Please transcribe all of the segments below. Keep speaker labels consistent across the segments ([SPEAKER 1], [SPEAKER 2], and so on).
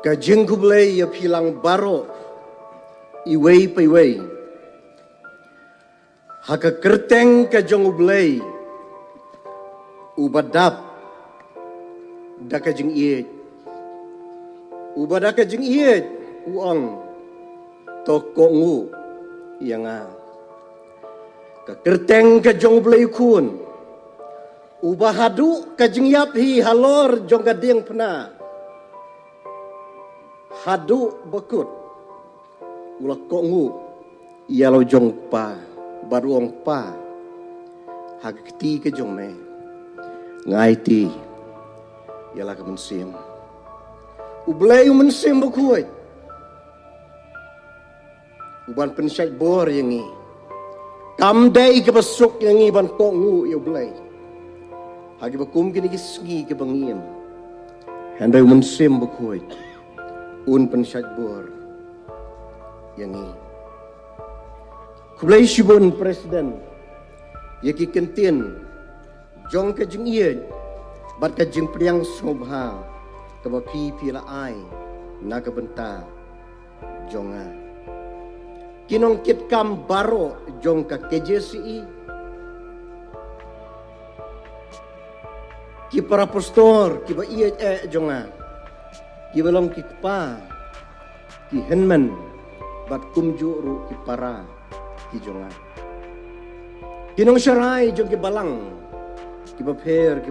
[SPEAKER 1] Kajing kublay ya pilang baro iway pa iway. Haka kerteng kajong ublay ubadap da kajing iet. Ubada kajing iet uang toko ngu yang ka kerteng kajong ublay kun ubahadu kajing yaphi halor jong gading pena. Hadu bekut ulah kongu ialau jong pa baruong pa hagti ke jong me ngai ti ialah ke mensim ublay mensim bekuat uban pensyait bor yang ni kamdai ke besuk yang ni ban kongu ya ublay hagi bekum kini kisgi ke bangiem handai mensim bekuat un pensyait bor yang ni kublai shibun presiden yaki kentin jong ke jing ie bat ke jing priang smobha ke ba pi la ai na ke benta jonga kinong kit kam baro jong ka KJCI ki para pastor ki ba ie jonga ki belong ki pa ki henman bat kumjuru ki para ki jonga kinong syarai jong ki balang ki baper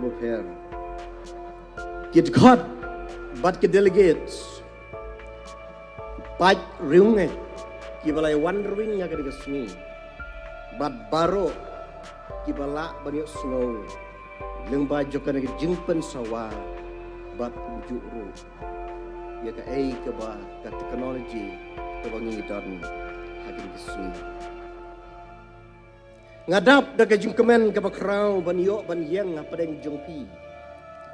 [SPEAKER 1] ki god bat ki delegates pat riunge ki balai wandering ya ka digasni bat baro ki bala banyak snow lengba jokan ki jingpen sawa bat ujuru ya ka ke ba ka teknologi ke bangi dan hagin kesni ngadap da ka jingkemen ka bakrau ban yo ban yang apa deng jongpi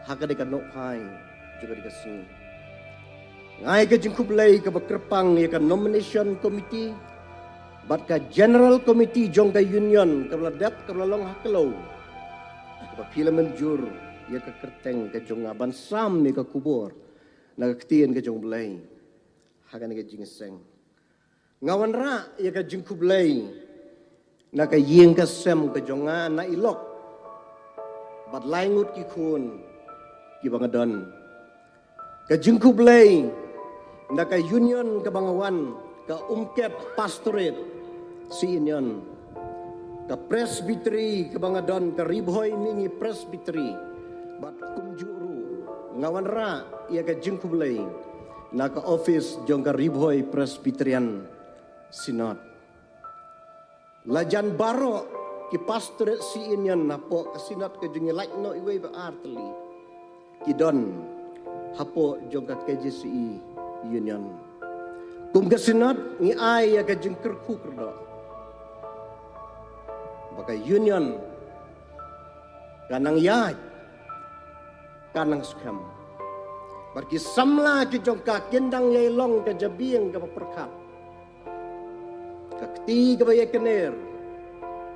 [SPEAKER 1] haga de ka no pai juga di kesni ngai ka jingkublai ka bakrepang ya ka nomination committee bat ka general committee jong ka union ka bladap ka blalong haklo ka parliament jur ya ka kerteng ka jong ban sam ni ka kubur nagaktian ka jong blay hagan ka jingseng ngawan ra ya ka jing kublay na ka yeng ka sem ka jonga na ilok bat laingut ki kun ki bangadon ka jing kublay na ka union ka bangawan ka umkep pastorate si union ka presbytery ka bangadon ka ribhoy ningi presbytery bat kumjuru ngawan ra ia ka jing kublay na ka office jong ka ribhoy presbyterian sinod lajan baro ki pastorate si inyan napo ka sinod ka jing like no iwe ba artli ki don hapo jong ka KJCI union kum ka sinod ngi ay ka jing kerku kerdo baka union kanang yaj kanang skam barki samla ki jongka kendang yai long ka jabieng ka perkat ka kti ka bayai kener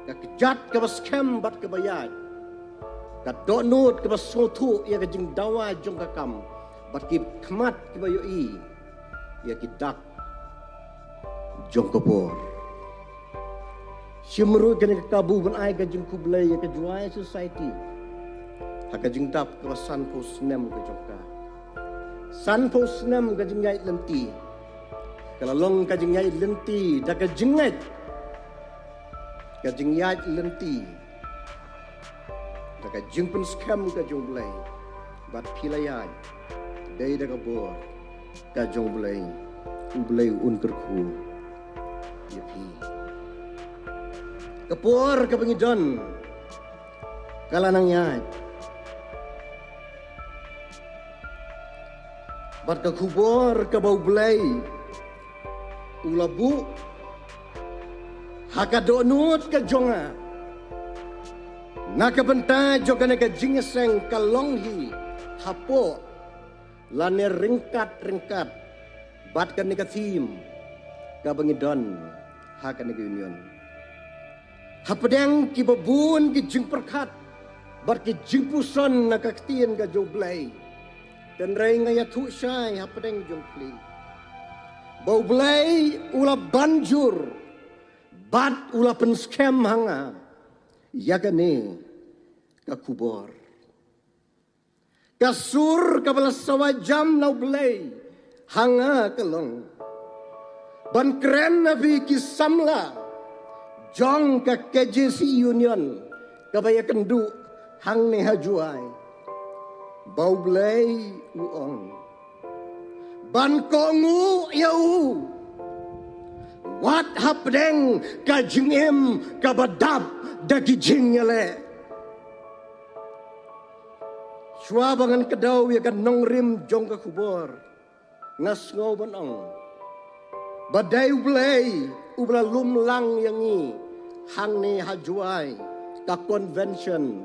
[SPEAKER 1] ka kejat ka baskem bat ka bayai ka donut ka basotu ya ka jing dawa jong ka kam barki kmat ki bayoi ya ki dak jong ka por simru ka kabu ban ai ka jing kublai ya ka juai society haka jing dap ka san ko snem ka jongka san po senam ka jingai lenti kalau long ka jingai lenti da ka jingai lenti da ka jingpen skam ka jonglai bat pilayai dai da ka bor ka jonglai ublai un kerku yapi kapor ka pengidon kalanang yai bat ka kubor ka bau blay ulabu haka donut ka jonga naka benta joka ka jingeseng ka longhi hapo lane ringkat bat ka ka thim ka bangidon haka ka union hapadang ki babun ki jing perkat bat ki jing puson nakaktian ka joblay dan ray ngaya tu syai hapadeng jong pli. Bau belai ula banjur, bat ula penskem hanga, yagane kakubor. Kasur kabala sawajam nau belai, hanga kelong. Ban keren nabi kisamla, jong ka KJC Union, kabaya kendu hang ne hajuai. Bau belai uong. Ban kongu yau. Wat hapdeng ka jingem kabadap dagi jingyale. Shua bangan kedau ya kan nongrim jong ka kubor. Ngas ngau banong. Badai ulay ubla lumlang yangi hang ni hajuai ka convention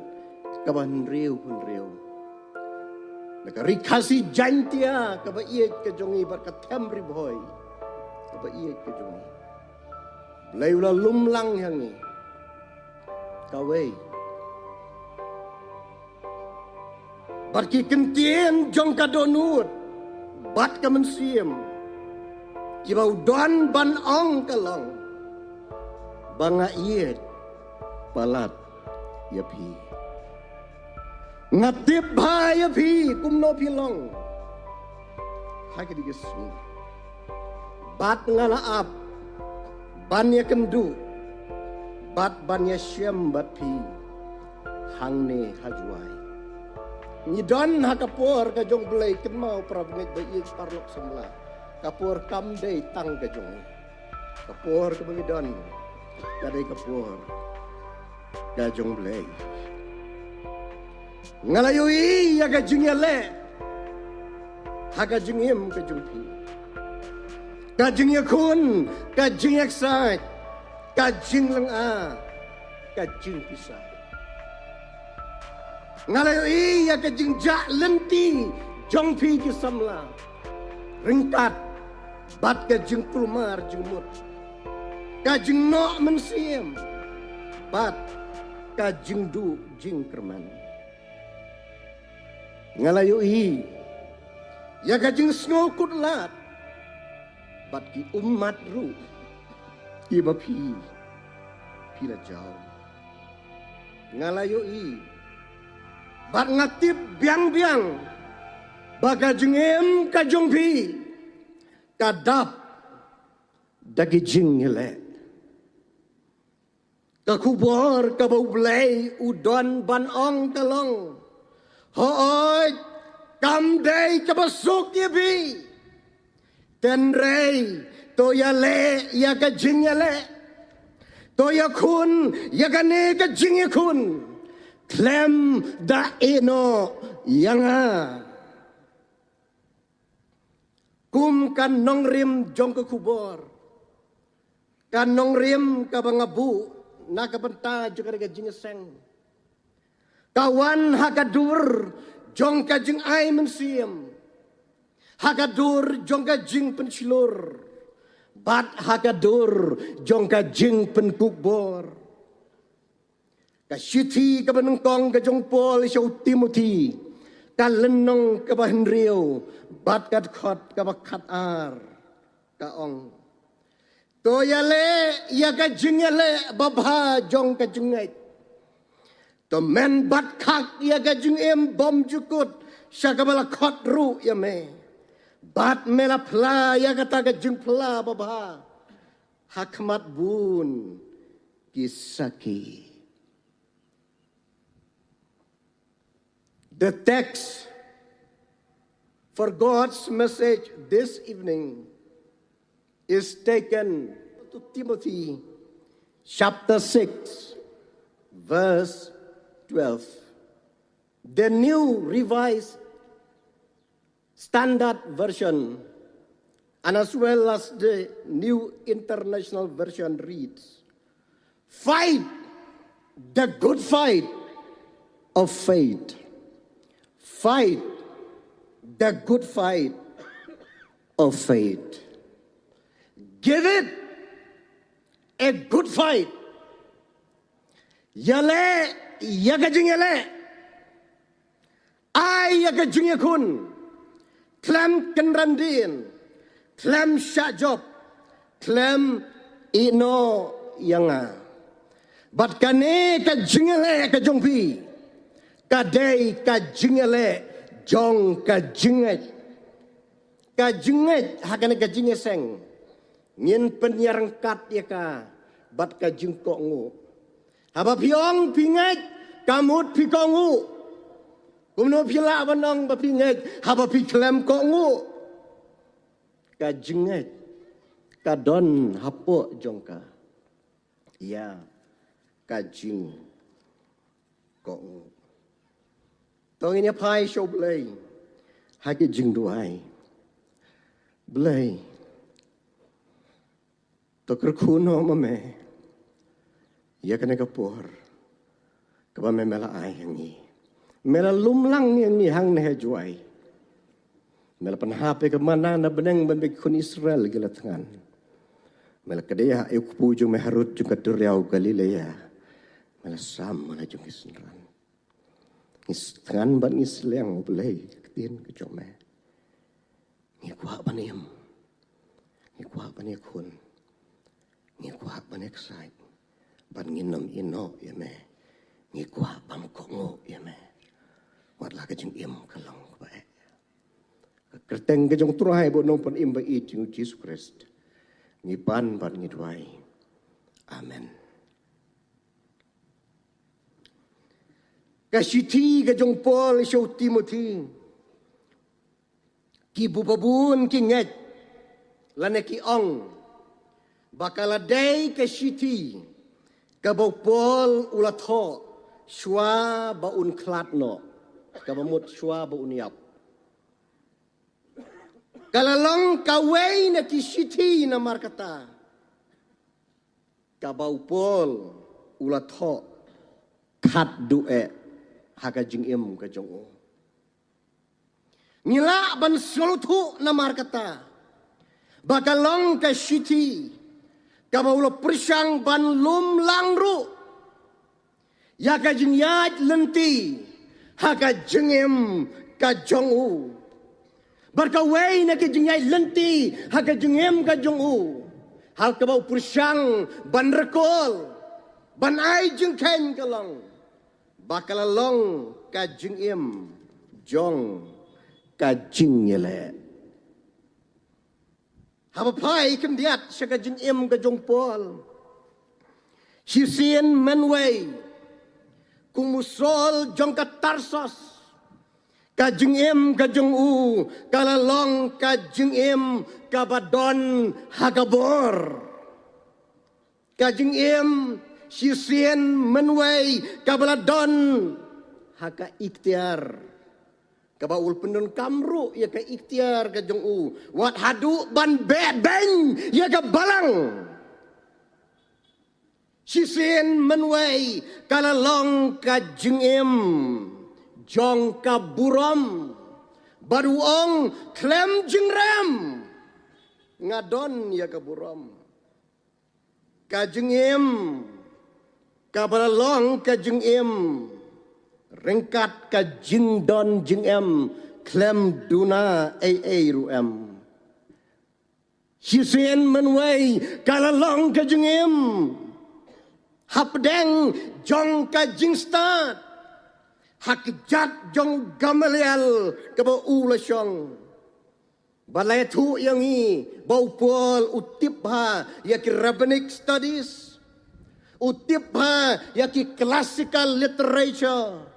[SPEAKER 1] ka banriu punriu. Nakarikasi jantia ka ba iet ka jongi bar ka temri boy. Ka ba iet ka jongi. Blay ula lumlang yangi. Kaway. Barki kentien jong ka donut. Bat ka mensiem. Kibau don ban ong kalong. Banga iet. Palat yapi. Ngatip bahaya pi kumno pilong. Hagi digesu. Bat ngana ap. Banya kendu. Bat banya syem bat pi. Hangne hajuai. Nyidon hakapor ka jong belai kenmau prabngit bayi parlok semla. Kapor kamdei tang ka jong. Kapor ka bangidon. Kadai kapor. Ka jong belai. Ngalayui ya ka jing yale. Haka jing him ka jing pi. Ka jing yakun. Ka jing yaksat. Ka jing lang a. Ka jing pisah. Ngalayui ya ka jing jak lenti. Jong pi kisamla. Ringkat. Bat ka jing kulmar jing mut. Ka jing nok mensiem. Bat ka jing du jing kerman. Ngalayui ya kajing snokut lat bat ki umat ru ki bapi pila jauh ngalayui bat ngatip biang-biang baga jengem kajong pi kadap dagi jing yele kakubor kabau belai udon ban ong kalong. Hoy, kamdei kabasuk ya bi. Tenrei, to ya le, ya ka jing ya le. To ya kun, ya ka ne ka jing ya kun. Klem da eno yanga. Kum kan nongrim jong ka kubor. Kan nongrim ka bangabu, na ka banta juga ka jing seng. Kawan hakadur jong kajing ay mensiem. Hakadur jong kajing pensilur. Bat hakadur jong kajing penkubor. Kasyiti kabanengkong kajong Paul siyaw Timothy. Kalenong kabahenriyo. Bat kadkot kabakat ar. Kaong. To yale ya kajing yale babha jong kajing ay. To men bat kak ya gajung em bom jukut syakabala kot ru ya me bat mela pla ya kata gajung pla baba hakmat bun kisaki. The text for God's message this evening is taken to Timothy chapter 6 verse 12. The New Revised Standard Version and as well as the New International Version reads, fight the good fight of faith. Fight the good fight of faith. Give it a good fight. Yale yagajing yale. Ay yagajing yakun. klem kenrandin, klem syajop, klem ino yanga. Bat kane ka jingele ka jongpi, kadai ka jingele jong ka jinget. Ka jinget hakane ka jingeseng. Ngin penyarang kat ya ka, bat ka jingkok ngu. Haba piong pinget, kamut pikongu. Kumno pila banong bapinget, haba piklem kok ngu. Ka jinget, ka don hapo jongka. Ya, ka jing kok ngu. Tong ini pai show belai, haki jing duai. Belai. Tokar kuno mame, ya kena kapur, kaba memela ayang ni, mela lumlang yang ni hang nehe juai, mela penhape ke mana na beneng bembek kun Israel gila tangan, mela kedaya ayuk pujung meharut juga duriau Galilea, mela sama na jung kesenran, ngis tangan ban ngis leang belai ketin kejome, ngikuah banim, ngikuah banikun. Ngikuah banek sai, ban nginom ino ya me, ngikuah bam kongo ya me, watlah kejeng im kalong bae, kerteng kejeng turai bo nong pon im ba i jeng Jesus Christ, ngipan ban ngidwai, amen. Kasiti kejeng Paul show Timothy, ki bubabun ki nget, lane ki ong. Bakaladai ke siti ke Paul ulatho shwa baun klatno ke bamut shwa baun yap kalalong kawai na ki siti na markata ke Paul ulatho kat due haka jing im ke jong ngila ban solutu na markata bakalong ke siti kabaulo persang ban lum langru ya ka jingyat lenti haka jengem ka jongu barkawai na ka jingyat lenti haka jengem ka jongu hal kabau persang ban rekol ban ai jengken kalong bakalalong ka jengem jong ka jingyele. Haba pai kem diat syaka jing im ke jong Paul. Sisien menway kumusol jong ka Tarsos. Ka jing im ke jong u kalalong ka jing im ka badon hagabor. Ka jing im sisien menway ka baladon haka ikhtiar. Kabaul pendun kamru ya ka ikhtiar ka jong u wat hadu ban ben ya ka balang sisen menway kalalong ka jengem jong ka buram baruong klem jengrem ngadon ya ka buram ka jengem ka balalong ka jengem rengkat ka jing don jing em klem duna ru em sisen menway kalalong ka jing em hapdeng jong ka jing start hakjat jong Gamaliel ka ba ulasyong balay tu yang i bau Paul utip ha ya ki rabbinic studies utip ha ya ki classical literature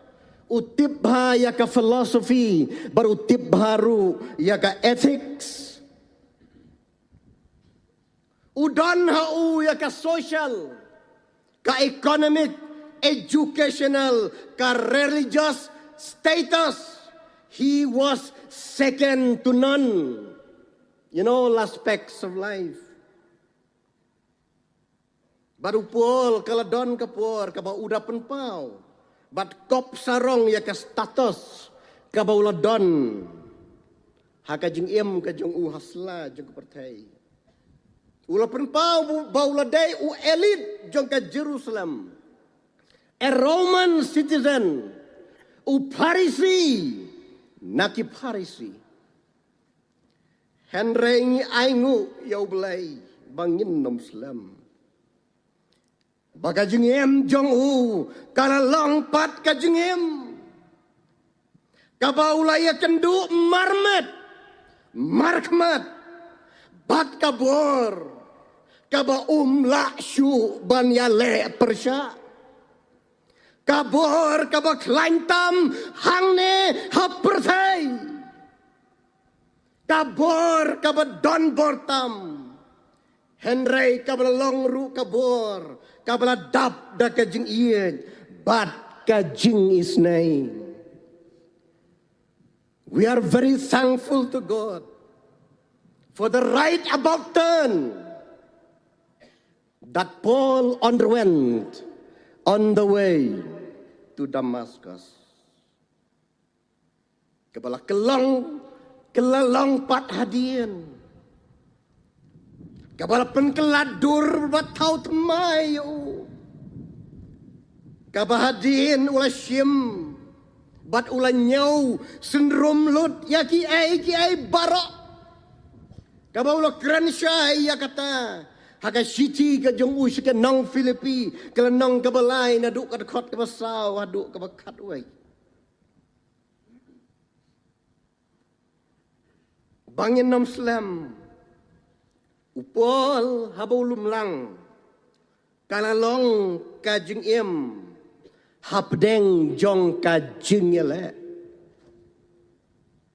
[SPEAKER 1] utip ha ya ka philosophy baru utip baru ya ka ethics udon ha u ya ka social ka economic educational ka religious status he was second to none in all aspects of life baru Paul kaladon ka por ka ba udapan pau bat kop sarong ya ka status ka bauladon haka jing im ka jong u hasla jong pertai ula penpau bauladai u elit jong ka Jerusalem a Roman citizen u Parisi naki Parisi Henry ngi aingu yau belai bangin nom slam. Baka jengem jong u kala long pat ka jengem. Kaba ulaya kendu marmet markmat bat kabor. Kaba la syu ban ya le persya. Kabor kaba klaintam hangne hapertai. Kabor kaba don bortam. Henry kabla longru kabor. Kabla dap da kajing iyan. But kajing is name. We are very thankful to God for the right about turn that Paul underwent on the way to Damascus. Kabla kelalong pat hadian. Kabla penkeladur batau temayu. Kabahadin ula syim. Bat ula nyau sendrom lut ya ki ai barok. Kabla ula krensyai ya kata. Haka siti ka jong u ke nong Filipi. Kala nong kabalay na duk kadakot kabasaw. Haduk kabakat way. Bangin nom slam. Upol habau lumlang. Kalalong kajing im. Hapdeng jong kajing yele.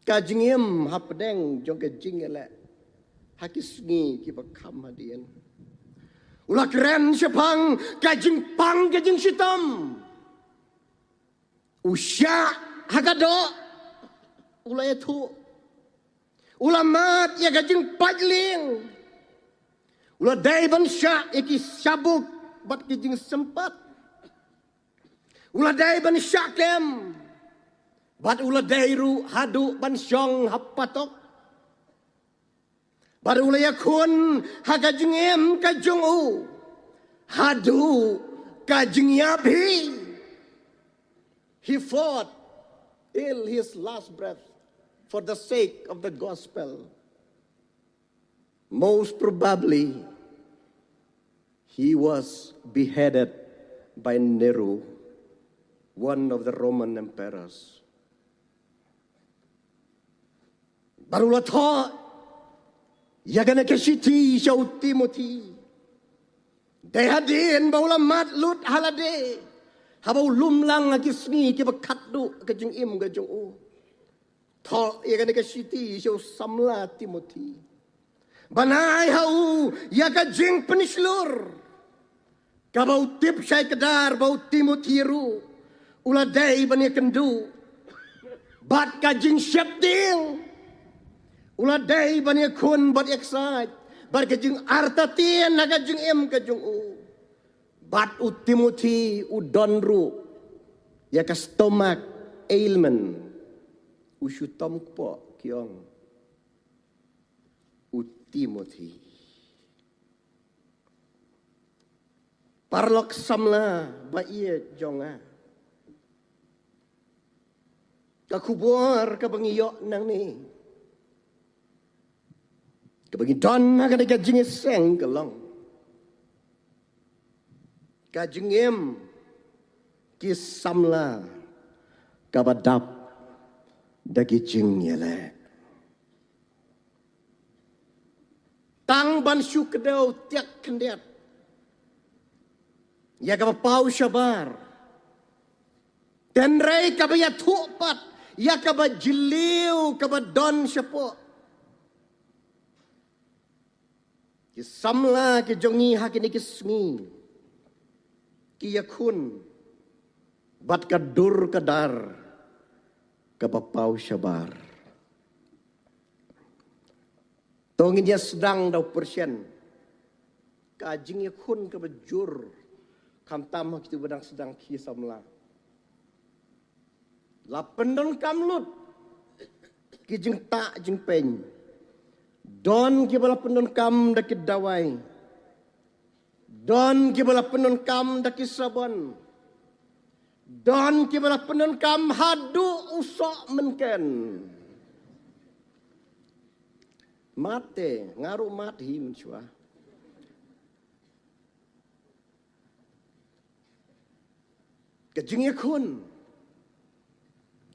[SPEAKER 1] Kajing im hapdeng jong kajing yele. Hakisngi kiba kam hadian. Ulah keren sepang kajing pang kajing sitam. Usya hakado. Ulah itu. Ulah mat ya kajing pajling. Ulah day ban sya iki sabuk bat kajing sempat. Ulah day ban syakem. Bat ulah day ru hadu ban syong hapatok. Bat ulah yakun hakajing em kajong u. Hadu kajing yabi. He fought till his last breath for the sake of the gospel. Most probably he was beheaded by Nero, one of the Roman emperors. Barulah tho yagana kesiti syau Timothy. Dehadin baula mat lut halade. Habau lumlang akisni ke bakatdu kajing im kajing u. Tho yagana kesiti syau samla Timothy. Banai hau yakajing penislur. Kabau tip syai kedar bau Timothy ru. Ulah day bani kendu. Bat kajing syapdil. Ulah day bani kun bat eksat. Bat kajing artatien na kajing em kajing u. Bat u Timothy u donru. Ya ka stomach ailment. U syutom po kiong. U Timothy. Parlok samla ba iya jonga. Kakubor kabangiyok nang ni. Kabangi don na kada kajing seng kalong. Kajing em kisamla kabadap dagi jing yele. Tang ban syuk kedau tiak kendet. Ya kabapau syabar. Tenrei kabaya thupat. Ya kaba jiliu kaba don syapo. Kisamla ke jongi hakini kismi. Kiyakun. Bat kadur kadar. Kabapau syabar. Tongin dia sedang dau persyen. Kajing yakun kabajur. Kamtam kitu bedang sedang kisamla. Lapendon kamlut. Ki jeng tak jeng peny. Don ki bala pendon kam daki dawai. Don ki bala pendon kam daki sabon. Don ki bala pendon kam hadu usok menken. Mate, ngaruh mati mencua. Kejengnya kun.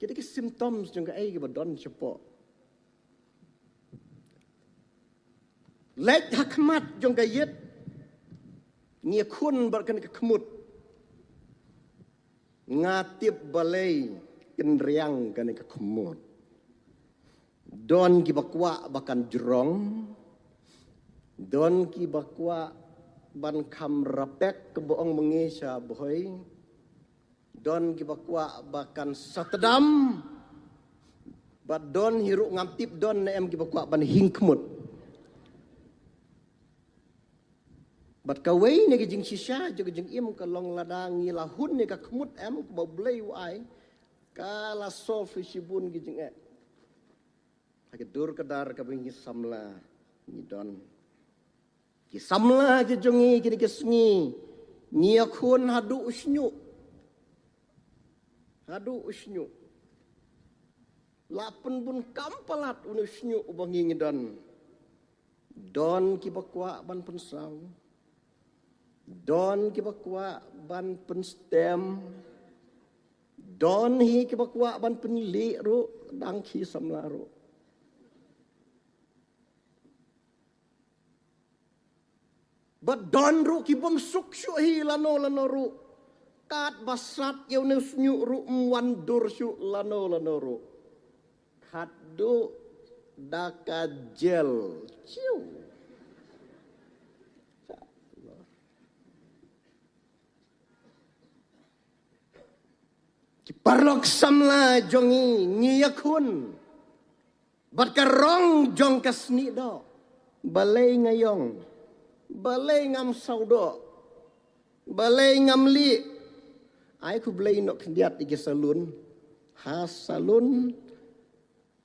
[SPEAKER 1] Kita ke simptom jengka ai ke badon cepo. Lek hakmat jengka yet. Nia kun berkan ke kemut. Ngatip balai kenriang kan ke kemut. Don ki bakwa bakan jerong. Don ki bakwa ban kam rapek ke boong mengisha boy. Don ki bakwa bakan satedam. Bad don hiruk ngamtip don na em ki bakwa ban hingkmut. Bad kawai ni ke jing sisya jo ke jing im ka long ladang ni lahun ni ka kemut em ko blai wai kala solve sibun ki jing e. Hake dur kadar ka bingi samla ni don. Ki samla ki jongi ki ke sngi. Ni akun hadu usnyu. Hadu usnyu. Lapan pun kampalat unusnyu ubangi ngidon. Don ki bakwa ban pensau. Don ki bakwa ban penstem. Don hi ki bakwa ban penli ru dang ki samla ru. But don ru ki bom suk syu hi lano ru. Kat basat yau nusnyu ru mwan dur syu lano ru. Hadu daka gel. Ciu. Parlok samla jongi ngiyakun. Bat karong jong kasni do. Balai ngayong. Balai ngam saudo. Balai ngam li. Ai ku belai nok kendiat ike salun. Ha salun.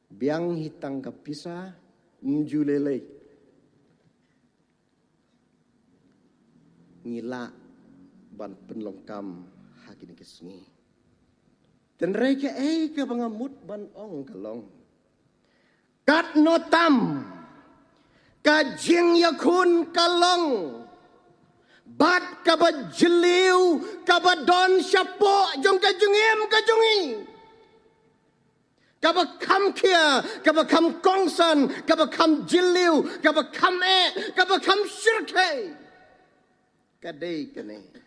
[SPEAKER 1] Biang hitang kapisa. Njulele. Ngila. Ban penlongkam. Hakin kesni. Dan reka ke bangamut ban ong kalong. Kat notam. Kajing yakun kalong. Bat kaba jeliu, kaba don syapo, jong kajungim kajungi. Kaba kam kia, kaba kam kongsan, kaba kam jeliu, kaba kam kaba kam syirke. Kadai kene.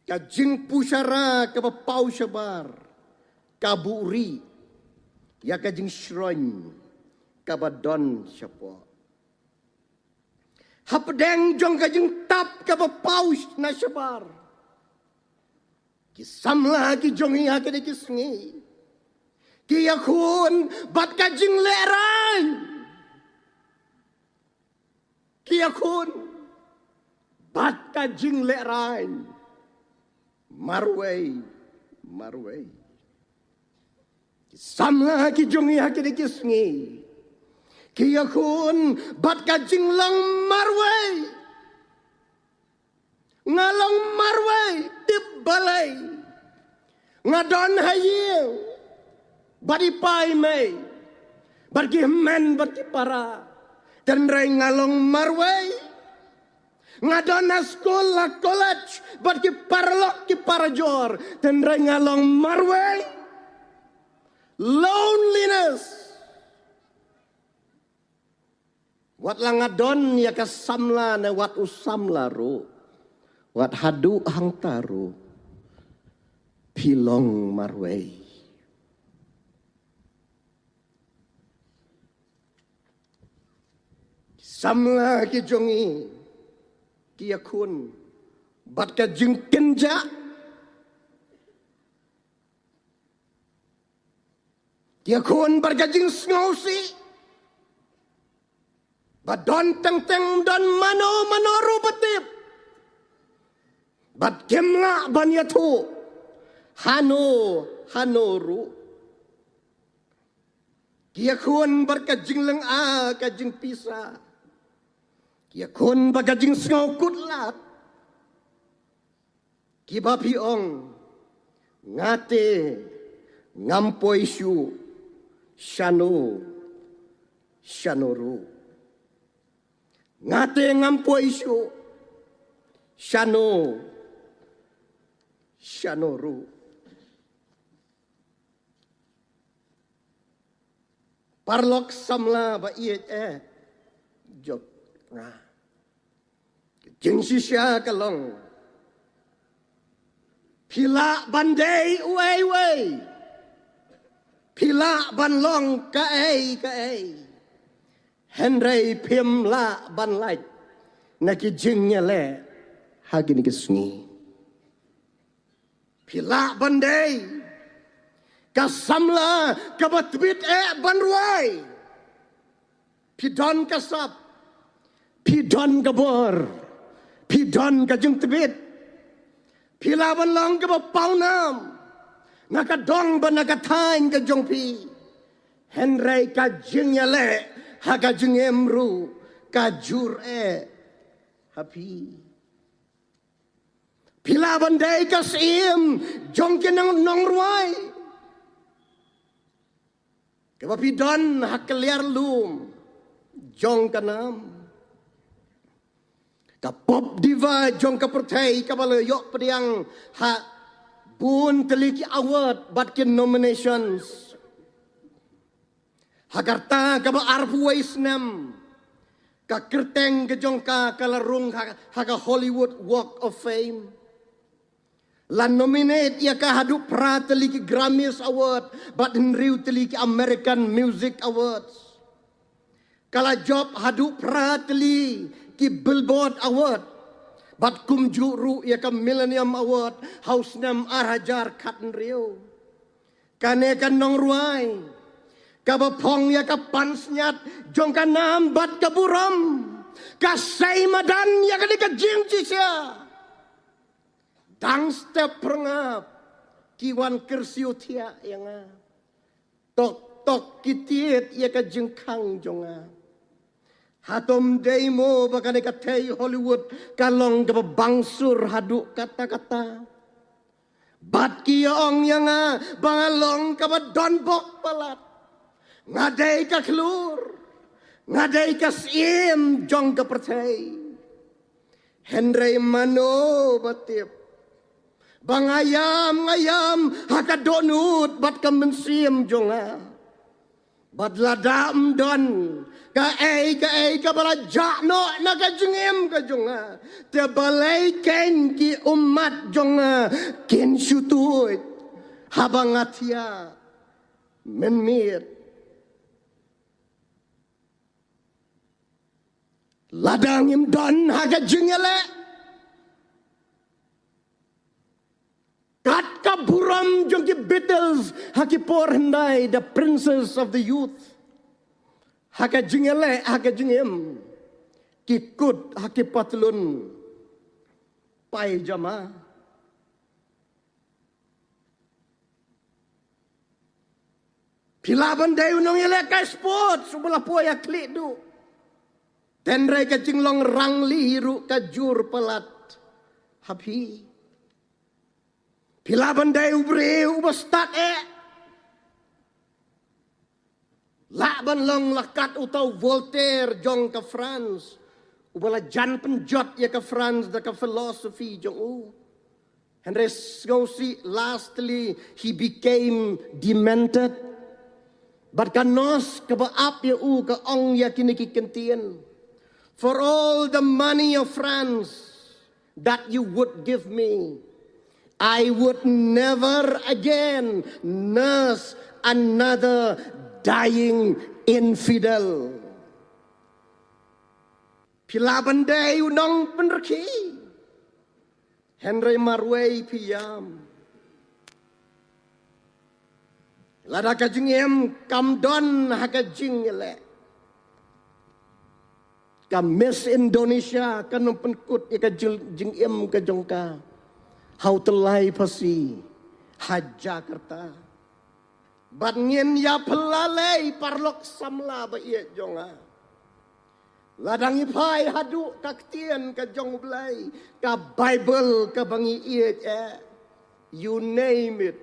[SPEAKER 1] Kajing pusara, kaba pau syabar, kaburi, ya kajing shroin, kaba don syapo. Hapedeng jong kajing tap kaba paus na syabar. Kisamla ki jongi hakade kisngi. Ki yakun bat kajing leran. Ki yakun bat kajing leran. Marway. Kisamla ki jongi hakade kisngi. Kiyakun bat kajing lang marway. Ngalong marway tip balay. Ngadon hayil. Badi pai may. Bagi men bagi para. Dan ray ngalong marway. Ngadon na school la college. Bagi parlok ki parajor. Dan ray ngalong marway. Loneliness. Wat langadon ya kasamla na wat usamla ru. Wat hadu hang taru. Pilong marway. Samla ki jongi. Kiakun. Bat ka jing kenja. Kiakun bargajing sngosi. Badon teng-teng don mano rupatip. Bad kemla banyatu. Hano ru. Kiakun berkajing leng kajing pisa. Kiakun berkajing sengaw kutlat. Kibapi ong. Ngate. Ngampoy syu. Shano. Shanoru. Ngate ngampo isu. Shanoru. Parlok samla ba iet jok na. Jeng sisya kalong. Pila bandai uai. Pila ban long ka ai. Henry pim la ban light. Naki jengnya le. Hagi ni kesungi. Pila bandai. Kasamla kabatbit banruai. Pidon kasap. Pidon kabor. Pidon kajeng tebit. Pila ban long kabapau nam. Nakadong ba nakatayin ka jongpi. Henry ka jingya le. Haka jingemru. Ka jur hapi. Pila bandai ka sim. Jongkin ng nongruay. Kapapidon hakaliar lum. Jong kanam. Kapop diva jong kapertai kabalayok pediang ha bun teliki award batkin nominations. Hakarta kaba arfuwais nem. Kakerteng kejongka kalarung haka Hollywood Walk of Fame. La nominate ia ka hadu pra teliki Grammys Award but henriu teliki American Music Awards. Kala job hadu pra teliki Billboard Award but kum juru ia ka Millennium Award haus nam arhajar katen riu. Kane kan nong ruai. Kabapong ia ka pansnyat jong ka nambat ka buram. Kasay madan ia ka di ka jingci siya. Dang step perangap kiwan kersiu tia yang tok kitiet ia ka jengkang jonga. Hatom demo baka nekatay Hollywood kalong ka bangsur hadu kata-kata. Bat kiong yang bangalong ka donbok palat. Ngaday ka klur. Ngaday ka sim jong ka pertay. Henry Mano batip. Bangayam hakadonut bat kamensim jonga. Badladam don ka balajak no nakajengem ka jonga. Te balai ken ki umat jonga ken syutut habangatia menmit. Ladang im don hakajengele. Kat kaburam jong ki Beatles haki por hendai the princess of the youth. Haka jingele haka jingem. Kikut haki patlun pai jama. Pilaban day unong ile ka sport sebelah poya klik du. Tenre ka jinglong rangli hiru ka jur pelat hapi. Pilaban day ubre ubastat Laban long lakat utau Voltaire jong ka France. Ubala jan penjot ya ka France da ka philosophy jong Henry Scosi lastly he became demented. But kanos ka baap ya ka ong ya kiniki kentien. For all the money of France that you would give me, I would never again nurse another dying infidel. Pilaban day unong penreki. Henry Marway piyam. Lada kajingem kamdon hakajing le. Ka Miss Indonesia kanong penkut ika jingem ka jongka. How telai pasi Jakarta. Bat ngin ya pelalai parlok samla ba iya jonga. Ladang ipai hadu kaktien ka jong belai. Ka Bible ka bangi iya you name it.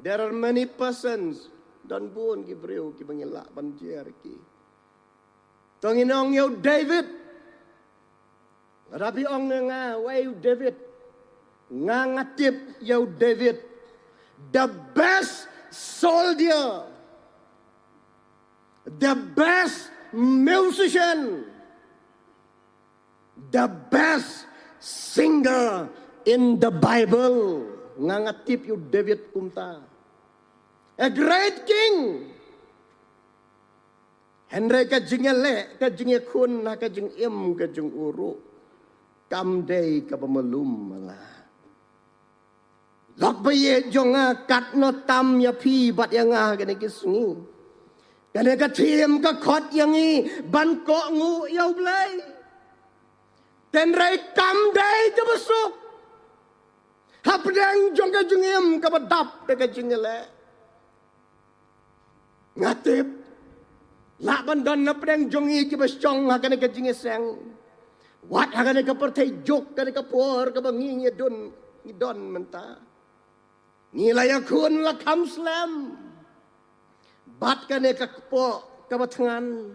[SPEAKER 1] There are many persons dan bun ki breu ki bangila banjer ki. Tonginong yo David. Rabi ong nga way David. Nga ngatip yo David. The best soldier. The best musician. The best singer in the Bible. Ngangatip yu David kumta. A great king. Henry kajing le, kajing kun, kajing im, kajing uru. Kamday kapamalum malah. Lok baye jonga kat no tam ya pi bat yang kene kisni. Kene katim ka khot yang ban ko ngu yau blai. Tenrai kamday kabasuk. Hapdang jong kajing im kabadap de kajing le. Ngatip la bandan na preng jongi ki basyong hakane ka jingeseng wat hakane ka pertai jok kane ka por ka bangi don menta nilaya kun la kam slam bat kane ka po ka batngan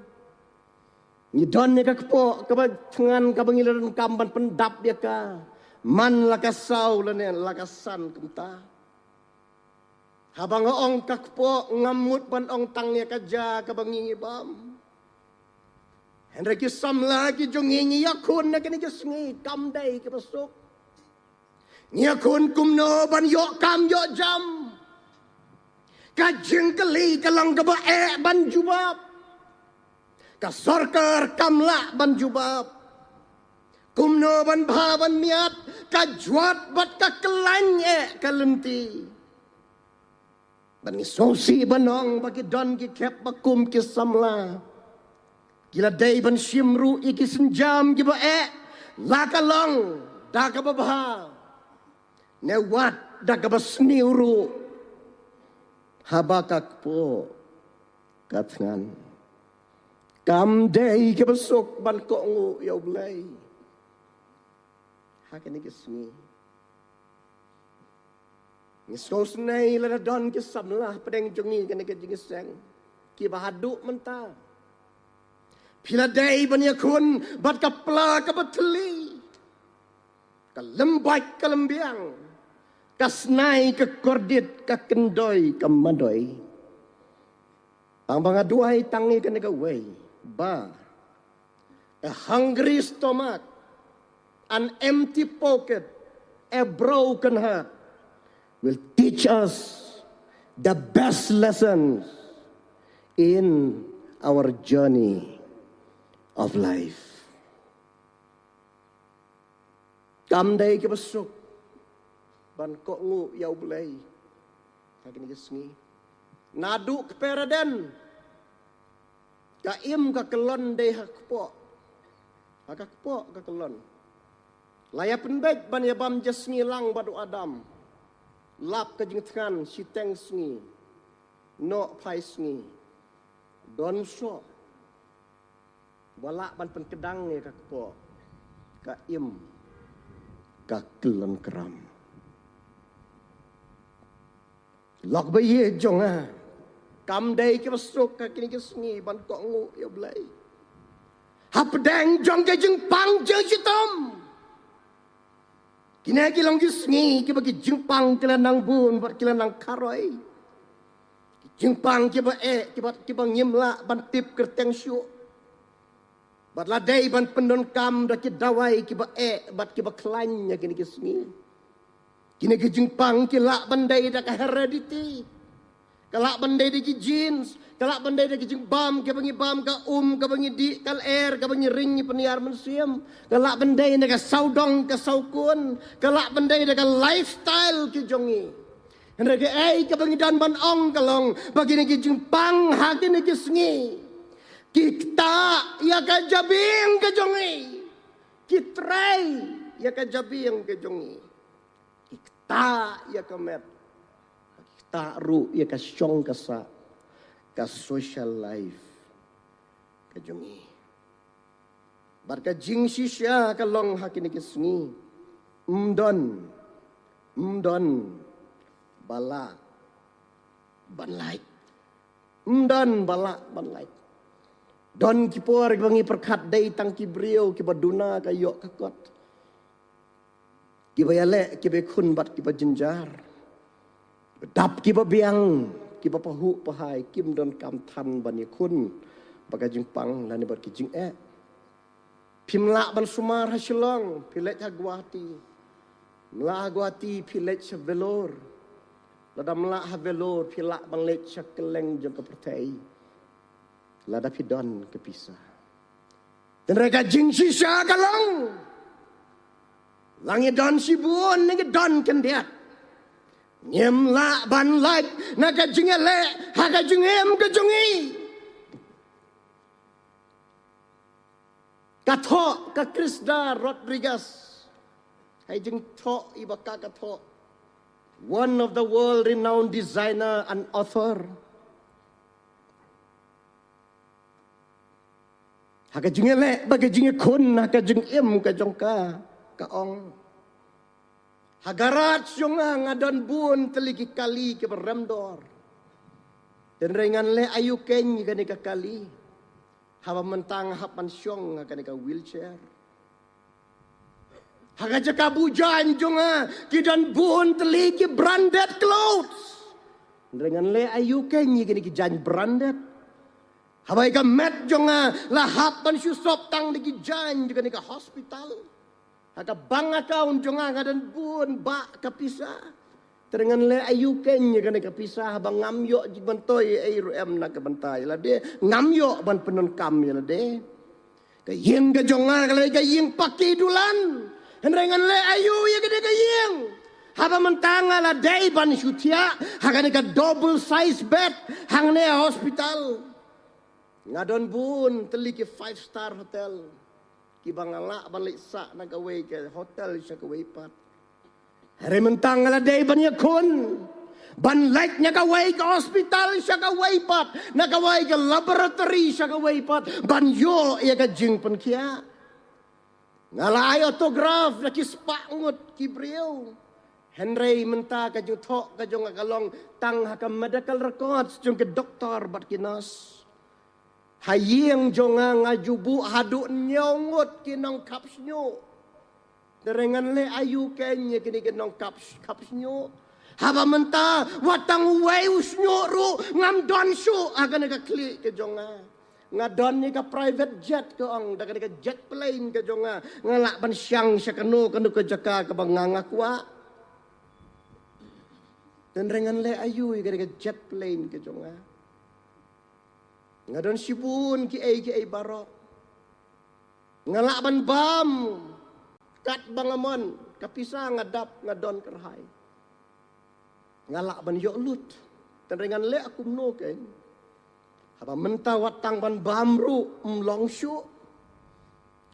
[SPEAKER 1] ni don ne ka po ka batngan ka bangi ron kamban pendap dia ka man la ka sau la ne la ka san kumta habang ong kakpo ngamut ban ong tangnya kaja kabangi bam. Henry kisam lagi jongi yakun na kini kisngi kamday kipasok. Yakun kumno ban yok kam yok jam. Kajing kali kalang kabae ban jubab. Kasorkar kamla ban jubab. Kumno ban bha ban miat kajwat bat kakelanye kalenti. Bani sosi banong bagi don ki kep bakum ki samla. Gila day ban shimru iki senjam ki bae. Lakalong daka babha. Newat daka basniuru. Habakak po katngan. Kam day ki basok ban ko ngu yaw blay. Hakin iki sngi. Ngisos nay la don ki samlah pedeng jongi kene ke jingiseng ki bahaduk menta pila day ban yakun bat kapla ka batli ka lembak ka lembiang ka snai ka kordit ka kendoi ka madoi ang mga duay tangi kene ka way ba a hungry stomach, an empty pocket, a broken heart will teach us the best lessons in our journey of life. Kamday kibasok ban ko ngu yaw bulay kagini gisngi nadu kperaden kaim ka kelon de hakpo ka kelon layapen bej ban yabam jasngi lang badu adam lap kajingtkan siteng sngi no pai sngi don so wala ban penkedang ni kakpo ka im ka kelon keram lok baye jonga kam dai ke masuk ka kini ke sngi ban ko ngu ya blai hapdang jong ke jing pang je sitom kina ki long gisngi ki bagi jingpang kelanang bun bat kelanang karoi jingpang ki ba ki ba ngimla ban tip kerteng syu bat ladai ban pendon kam da ki dawai ki ba bat ki ba klanya kini gisngi kini ki jingpang ki la bandai da ka heredity kalak bandai da ki jeans kalak bandai da ki jingbam ki bangi bam ka ka bangi di kal air ka bangi ring peniar mensiam kalak bandai da ka saudong ka saukun kalak bandai da ka lifestyle ki jongi henrege ka bangi dan ban ong kalong bagini ki jingpang hakini ki sngi kita ya ka jabing ka jongi kitrai ya ka jabing ka jongi kita ya ka met kita ru ya ka syong ka sa ka social life ka jongi barka jing sisya ka long hakini ki sngi mdon bala ban like Dan balak balai. Don kipor bangi perkat day tang kibriu kibaduna kayok kakot. Kibayale kibekun bat kibajenjar. Dap kibabiang kibapahu pahai kim don kam tan bani kun bagajing pang lani bar kijing Pimla ban sumar hasilong pilet hagwati. Mla hagwati pilet velor. Lada mla velor pilak ban let keleng jong kepertai. Lada pidon kepisah. Dan mereka jing sisa kalong. Langit don sibun nge don kendiat. Nyem la ban like naga jing ele haga jing em kejungi. Kato ka Krisda Rodriguez. Hai jing to ibaka kato. One of the world renowned designer and author. Haka jing ele baga jing kun haka jing em ka jongka kaong. Hagarat syonga ngadon bun teliki kali ke beramdor. Dan rengan le ayu ken ka ni kali. Hawa mentang hapan syong ka ni ka wheelchair. Haka jaka bujan jonga kidan bun teliki branded clothes. Dengan le ayu ken ka ni ki jan branded. Hawa ka met jonga la hapan syusop tang di ki jan ka ni ka hospital. Haka bang akaun jonga ngadan bun ba kapisa. Terengan le ayu kenya kana kapisa habang ngamyo jibantoy ay ruem na kabantay la de ngamyo ban penon kam ya la de. Kayeng ka jonga kala kayeng pakidulan. Henrengan le ayu ya gede kayeng. Haba mentanga la day ban syutia haka ka double size bed hang ne hospital. Ngadon bun teliki 5-star hotel. Kibangala balik sa nagawe ke hotel siya kaway pat. Hari mentang ala day banyak kun. Ban like nya kaway ke hospital siya kaway pat. Nakaway ke laboratory siya kaway pat. Ban yo iya ka jing pen kia. Ngalay autograph na kispangot kibriyo. Henry menta ka jung tok ka jung akalong tang haka medical records jung ke doktor bat kinas. Hayeng jonga ngajubu hadu nyongot kinong kapsnyo. Terengan le ayu kenya kini kinong kapsnyo. Haba menta watang weusnyo ru ngam don su akan ka klik ke jonga. Ngadon ni ka private jet ke ong daga ka jet plane ke jonga. Ngalak ban syang sya kanu ke jaka ke banganga kwa. Dan rengan le ayu ka jet plane ke jonga. Ngadon sibun ki ai barok. Ngalak ban bam. Kat bangamon. Kapisa ngadap ngadon kerhai. Ngalak ban yok lut. Dan dengan le aku mnoken. Haba menta watang ban bam ru mlong syuk.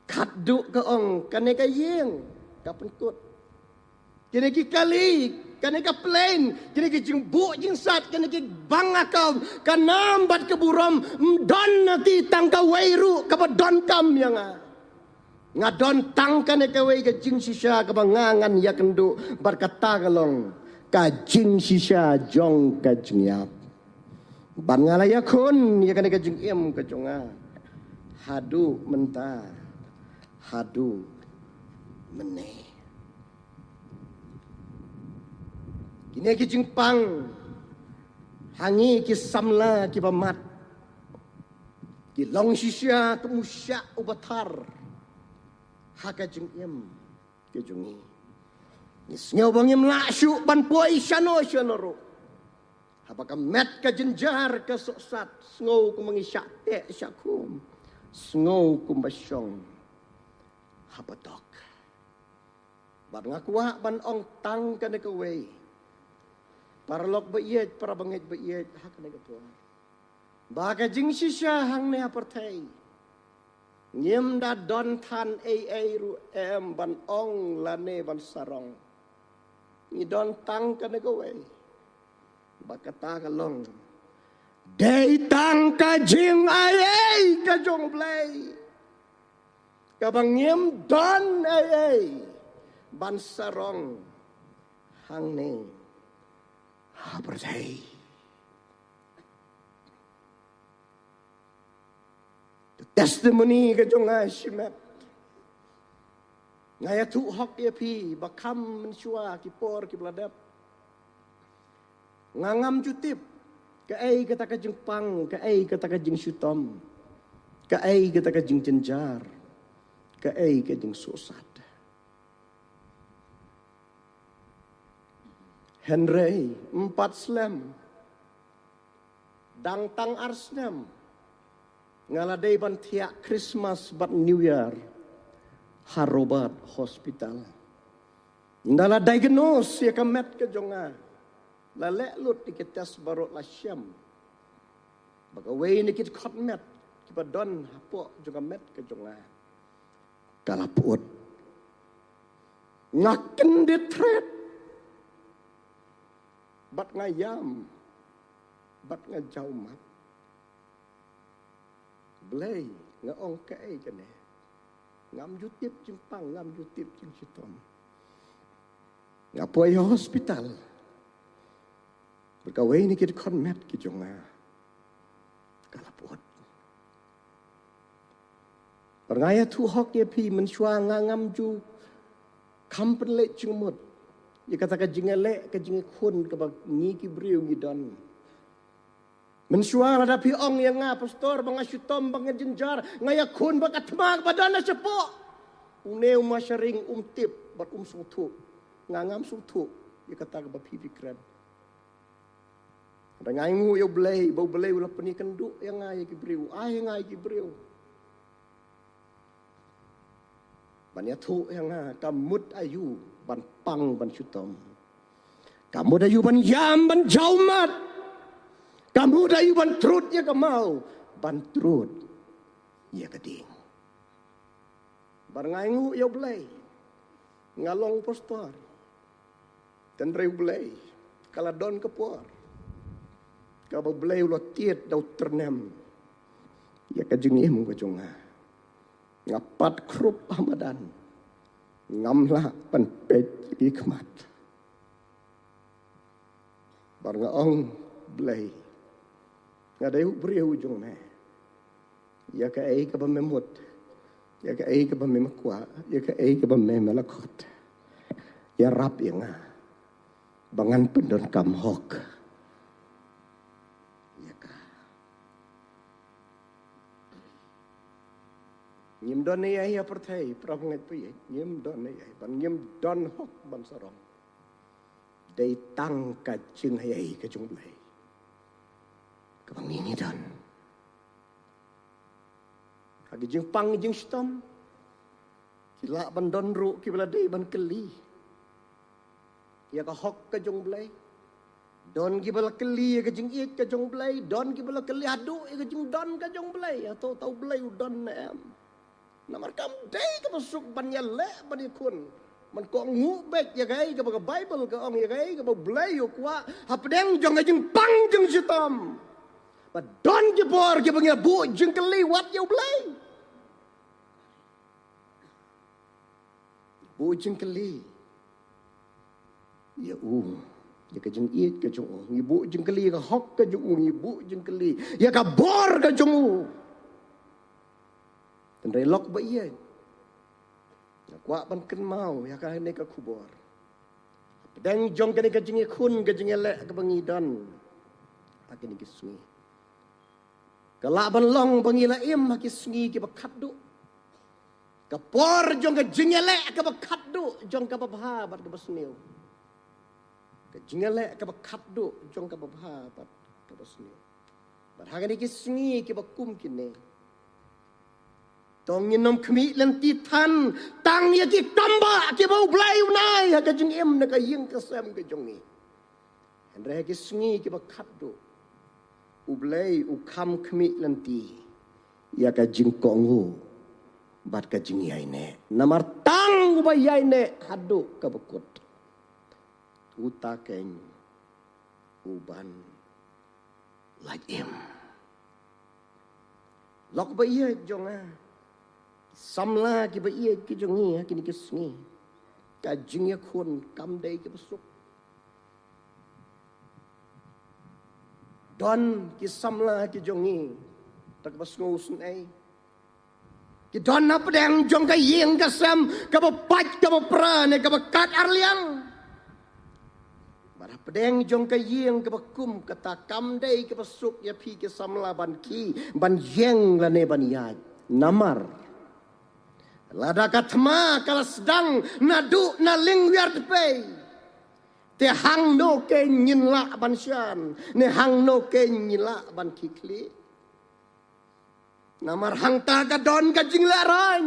[SPEAKER 1] Kat duk ke ong. Kane ka yeng. Kapan kut. Kene ki kali. Kene ka plane. Kene ki jing buk jing sat. Kene ki bang akam. Kanam bat ke buram. Don nanti tangka weiru. Kapa don kam yang ngadon tangka ne kawai ke jing sisa. Kapa ngangan ya kendu. Berkata kalong. Ka jing sisa jong ka jing yap. Ban ngalaya kun. Ya kene ka jing im ka jonga. Hadu menta. Hadu meneh. Kini ki jingpang hangi ki samla ki pamat ki long sisya ke musya ubatar haka jing em ke jungi ni snyo bangim la syu ban poi syano ro apakah met ka jenjar ke soksat sngo ku mengisyak te syakum sngo ku basyong hapatok bar ngakwa ban ong tang kana ka wei para lok baiet para bangit baiet hak ne kapwa baga jing sisya hang ne apartheid nyem da don than ai ru em ban ong lane ban sarong ni don tang ka ne go we bakata ka long dei tang ka jing ai ka jong play ka bang nyem don ai ban sarong hang ne apartheid testimony ke jonga shimet ngaya tu hok ya pi bakam menshua ki por ki bladap ngangam jutip ke ai kata ka jeng pang ke ai kata ka jeng syutom ke ai kata ka jeng jenjar ke ai ke jeng susat Henry 4 slam dang tang arsnam ngaladai ban tiak Christmas bat New Year Harobat Hospital ndala diagnose ya kamet ke jonga la lut dikit tes barot la syam bagawai nikit khot met kiba don hapo juga met ke jonga kalaput ngaken ditret bat ngayam bat ngajau mat belai ngaong kai kene ngam jutip jempang ngam jutip jeng sitom ngapoi hospital berkawai ni kit konmet ki jonga kalapot perngaya tu hok ye pi menshua ngam ju kampen le jengmut ye kata ka jingele ka jinge kun ka ngi ki briu ngi don menshua ada pi ong yang nga pastor bang asyutom bang jenjar ngaya kun bak atma badana sepo uneu masyaring tip bat sungtu ngangam sungtu ye kata ka pi pikran ada ngangu yo belai bau belai ulah peni kenduk yang ngai ki briu ai ngai ki briu banyak tu yang kamut ayu ban pang ban syutom kamut ayu ban yam ban jaumat kamu dayu ban trut ya kemau ban trut ya keding barengangu ya belai ngalong postor dan reu belai kala don kepor kaba belai ulo tiet dau ternem ya kajengim ko jonga ngapat krup hamadan ngamla pan pej ikmat barengang belai ngadai briu jong me ya ka ai ka memut ya ka ai ka memakwa ya ka ai ka memalakot ya rap yang bangan pendon kam hok ya ka nyim don ne ya perthai prabngat pi nyim don ne ya ban nyim don hok ban sarong dei tang ka ching hai ka jong blai kabang ini dan agi jing pang jing stom kila ban don ru kibla dei ban keli ya ka hok ka jong blai don kibla keli ka jing ik ka jong blai don kibla keli adu ka jing don ka jong blai atau tau blai don em namar kam dei ka masuk ban ya le ban ikun man ko ngu bek ya gai ka ba bible ka ong ya gai ka ba blai yo kwa hapdeng jong ka jing pang jing stom but don jebor ke bangya bu jengkeli wat you blai bu jengkeli ya ya ka jeng it ka jong ibu jengkeli ka hok ka jong ibu jengkeli ya ka bor ka jong dan relok ba iya ya kwa ban ken mau ya ka ne ka kubor dan jong ka ne ka jeng kun ka jeng le ka bangi don pakai ni kisui kalaban long bangila im haki sungi ki bakaddu kapor jong ka jingele ka bakaddu jong ka babha bat ka basniu ka jingele ka bakaddu jong ka babha bat ka basniu bat hagani ki sungi ki bakum kine tong yinom kmi lenti tan tang ya ki tamba ki bau blai unai ha ka jing im na ka ying ka sam ka jongi andre ki sungi ki bakaddu ublay ukam kmi lanti ya ka jingkongu bat ka jingyai ne namar tang ubayai ne hadu ka bekut utakeng uban like him lok ba iya jonga samla ki ba iya ki jongi kini ki sngi ka jingya khun kam dei ki besuk don ki samla ki jongi tak bas ngusun ai Ki don na pedang jong ka yeng ka sam ka ba pat ka ba pra ne ka ba kat arliang. Bara pedang jong ka yeng ka ba kum ka ta kam dei ka ba suk ya pi ke samla ban ki ban yeng la ne ban yaj namar. Lada katma kala sedang nadu na ling wiar pe. Te hang no ke nyin la ban sian ne hang no ke nyin la ban kikli. Namar hang ta ka don ka jing la ran.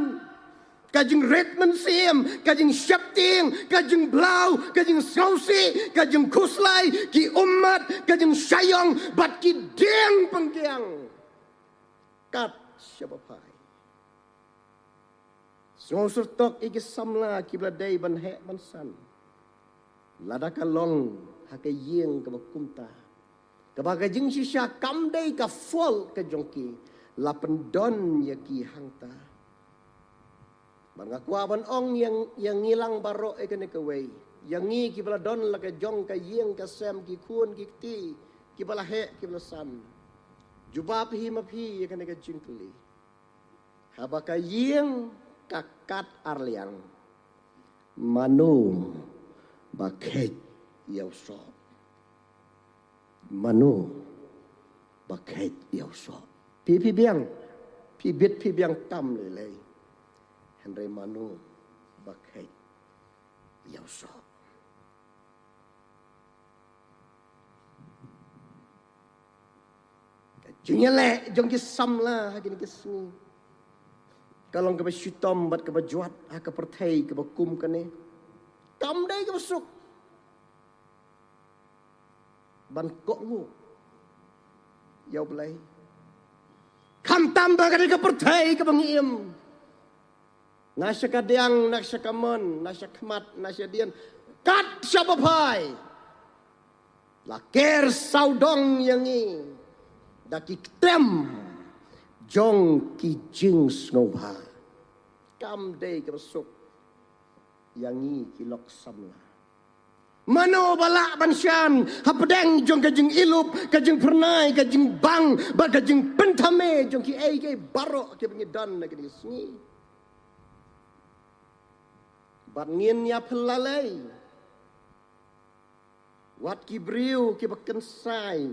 [SPEAKER 1] Ka jing redman sim, ka jing syapting, ka jing blau, ka jing sausi, ka jing kuslai, ki umat, ka jing syayong, bat ki deng pengkiang. Kat syabapai. Sungsur tok iki samla ki bladai ban hek ban san. Lada ka long haka yeng ka bakumta. Ka baga jing sisya kam dei ka fol ka jongki. Lapan don ya ki hangta. Banga kuaban ong yang ngilang baro e kene kawai. Yang ngi ki bala don la ka jong ka yeng ka sem ki kun ki ti ki bala he ki bala san. Jubab hi maphi ya kene ka jingkli. Haba ka yeng ka kat arliang. Manu bakhet yaw so. Manu bakhet yaw so. Pi biang, pi bit pi biang tam le. Henry Manu bakhay yaw so. Junya le jong ki sam la hagin ki sni. Kalong ka ba syutom bat ka ba juat ha ka perthai ka ba kum ka ne. Kam dai ka ba suk. Ban kok ngu. Yaw belai. Kam tambah ka ka perthai ka bang iem. Nasya kadiang, nasya kamon, nasya kmat, nasya dian. Kat syabapai. Laker saudong yang i. Daki tem. Jong ki jing snobha. Kam day ka basuk. Yang i kilok samla. Mano balak bansyan, hapadeng jong kajing ilup, kajing pernai, kajing bang, ba kajing pentame, jong ki ay kay barok ki pengidan na kini sengi. Bat ngin ya pelalai. Wat ki briu ki bakensai.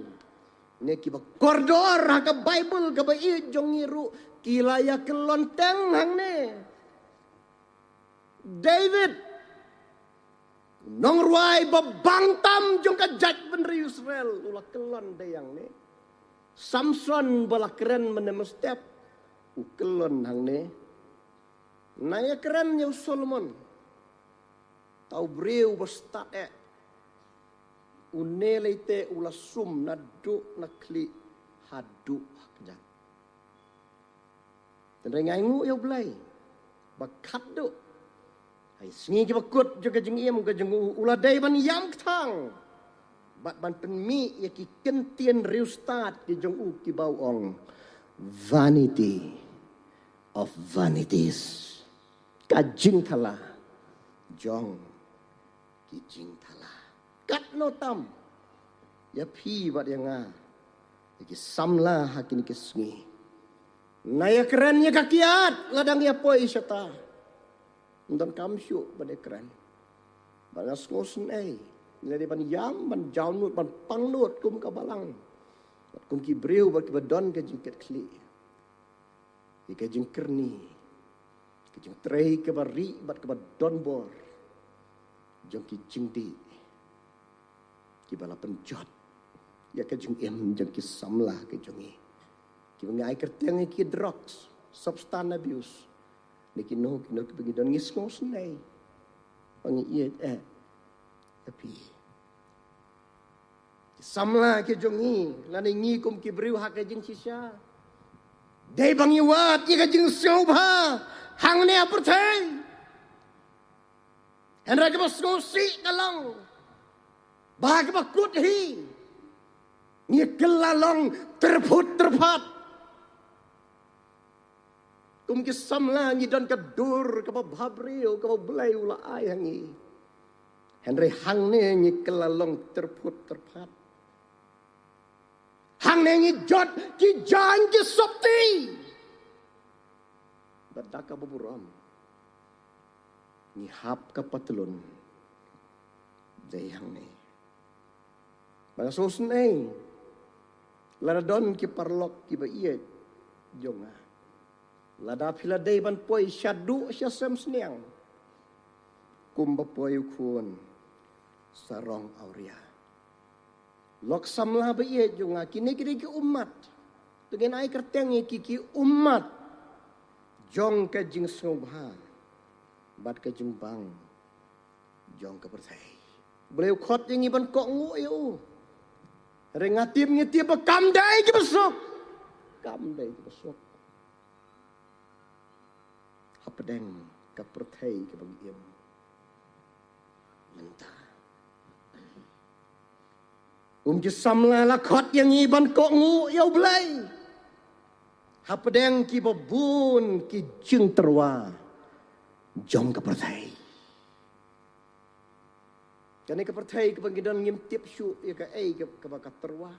[SPEAKER 1] Ne ki bakordor ha ka Bible ka ba i jong iru kilaya kelonteng hang ne. David nong ruai babang tam jong ka jaj benri Israel ulah kelon dayang ne. Samson bala keren menemestep u kelon hang ne. Naya keren nya Solomon. Tau breu basta unelete ulah sum nadu nakli hadu hakja. Tendai ngangu yo blai. Bakat do. Hai sengi ki bakut juga jeng iem ka jeng uladai ban yam tang. Bat ban penmi ya ki kentien riu start ki jeng u ki bau ong. Vanity of vanities. Ka jing thala. Jong ki jing thala. Kat no tam. Ya pi bat yang nga. Ya ki samla hakin ki sengi. Naya kerennya kakiat ladang ya poi syata. Dan kamsyu pada keren. Balas ngosen Nilai ban yam, ban jaunut, ban pangnut kum kabalang. Kum ki breu bat badon ka jingket kli. Ika jing kerni. Ka jing trei ka bari bat ka badon bor. Jong ki jing di. Ki bala penjot. Ya ka jing em jong ki samlah ka jongi. Ki ngai kerteng ki drugs, substance abuse. Niki no ki begidon ngisngos nei. Pangi iet tapi samla ke jongi lani ngi kum ki briu hak jing sisya. Dei bangi wat ye ka jing sobha hang ne aperthai. Henra ke basgosi kalong. Bah ke bakut hi. Ni kelalong terput terpat. Kum ki samla ni don ka dur ka babrio ka belai ula ayangi. Henry hang ne ni kelalong terput terpat. Hang ne ni jot ki jan ki sopti. Badaka baburam. Ngihap ka patulon. Dayang ni. Bang susun ay. Ladon ki parlok ki ba iyet. Jonga. Lada pila day ban poy syadu siya sem sniang. Kumba poy kun sarong auria. Lok samla ba iyet jonga. Kini ki umat. Tugin ay kerteng ki umat. Jong ka jing sungha. Bat ka jing bang. Jong ka pertai. Beliau khot yang iban kok ngu yo. Rengatip ngitip kamdai ke besok. Kamdai ke besok. Hapedeng ke pertai ke bagi im. Mentah. Jesam lah khot yang iban kok ngu yo belai. Hapedeng ki babun ki jeng terwa. Jong ke pertai. Kani ke pertai ke panggidan ngimtip syuk ya ke ke bakat terwa.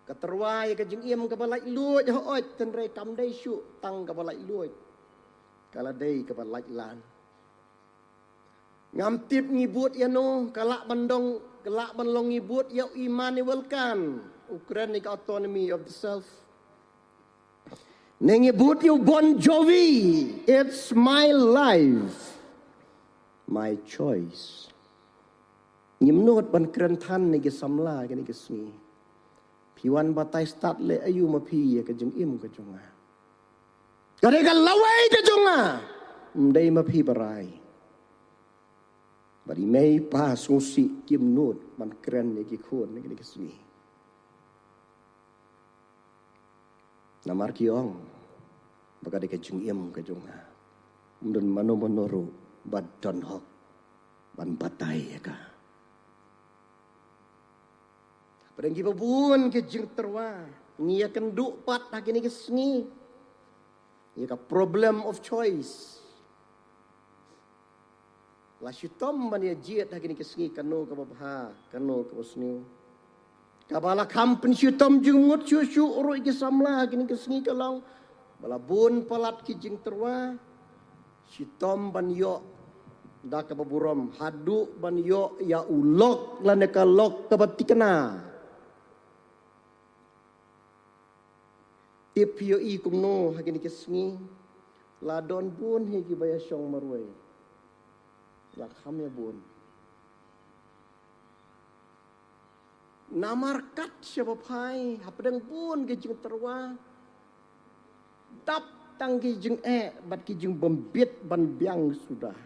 [SPEAKER 1] Ke terwa ya ke jeng iem ke balai luat ya oi tenrai kam dai syuk tang ke balai luat. Kala dai ke balai lan. Ngamtip ngibut ya no kalak bandong ngibut ya iman welkan. Ukraine ke autonomy of the self. Ngibut you Bon Jovi. It's my life. My choice. Nyimnot ban kerentan ni ke samla ke ni ke smi. Piwan batai start le ayu ma pi ke jeng im ke jonga. Kare ka lawai ke jonga. Mdai ma pi barai. Bari mei pa susi kimnot ban keren ni ke khon ni ke smi. Namar kiong baka de ke jeng im ke jonga. Mdun mano monoru bad don hok ban batai ya ka. Padang kita bun ke jeng terwa. Ni akan duk pat lagi ni ke sengi. Ia ka problem of choice. La syutom man ia jiat lagi ni ke sengi kano ke babha, kano ke bosniu. Kabala kampen syutom jungut syusyu urut ke samla lagi ni ke sengi kalong. Bala bun palat ke jeng terwa. Syutom ban yok dak ke baburam hadu ban yok ya ulok lan ka lok ke batikna. Tip yo i kumno hagini kesngi ladon bun higi baya syong marway lakham ya bun namar kat siapa pai hapedang bun ke jeng terwa tap tang ke jeng bat ke jeng bembit ban biang sudah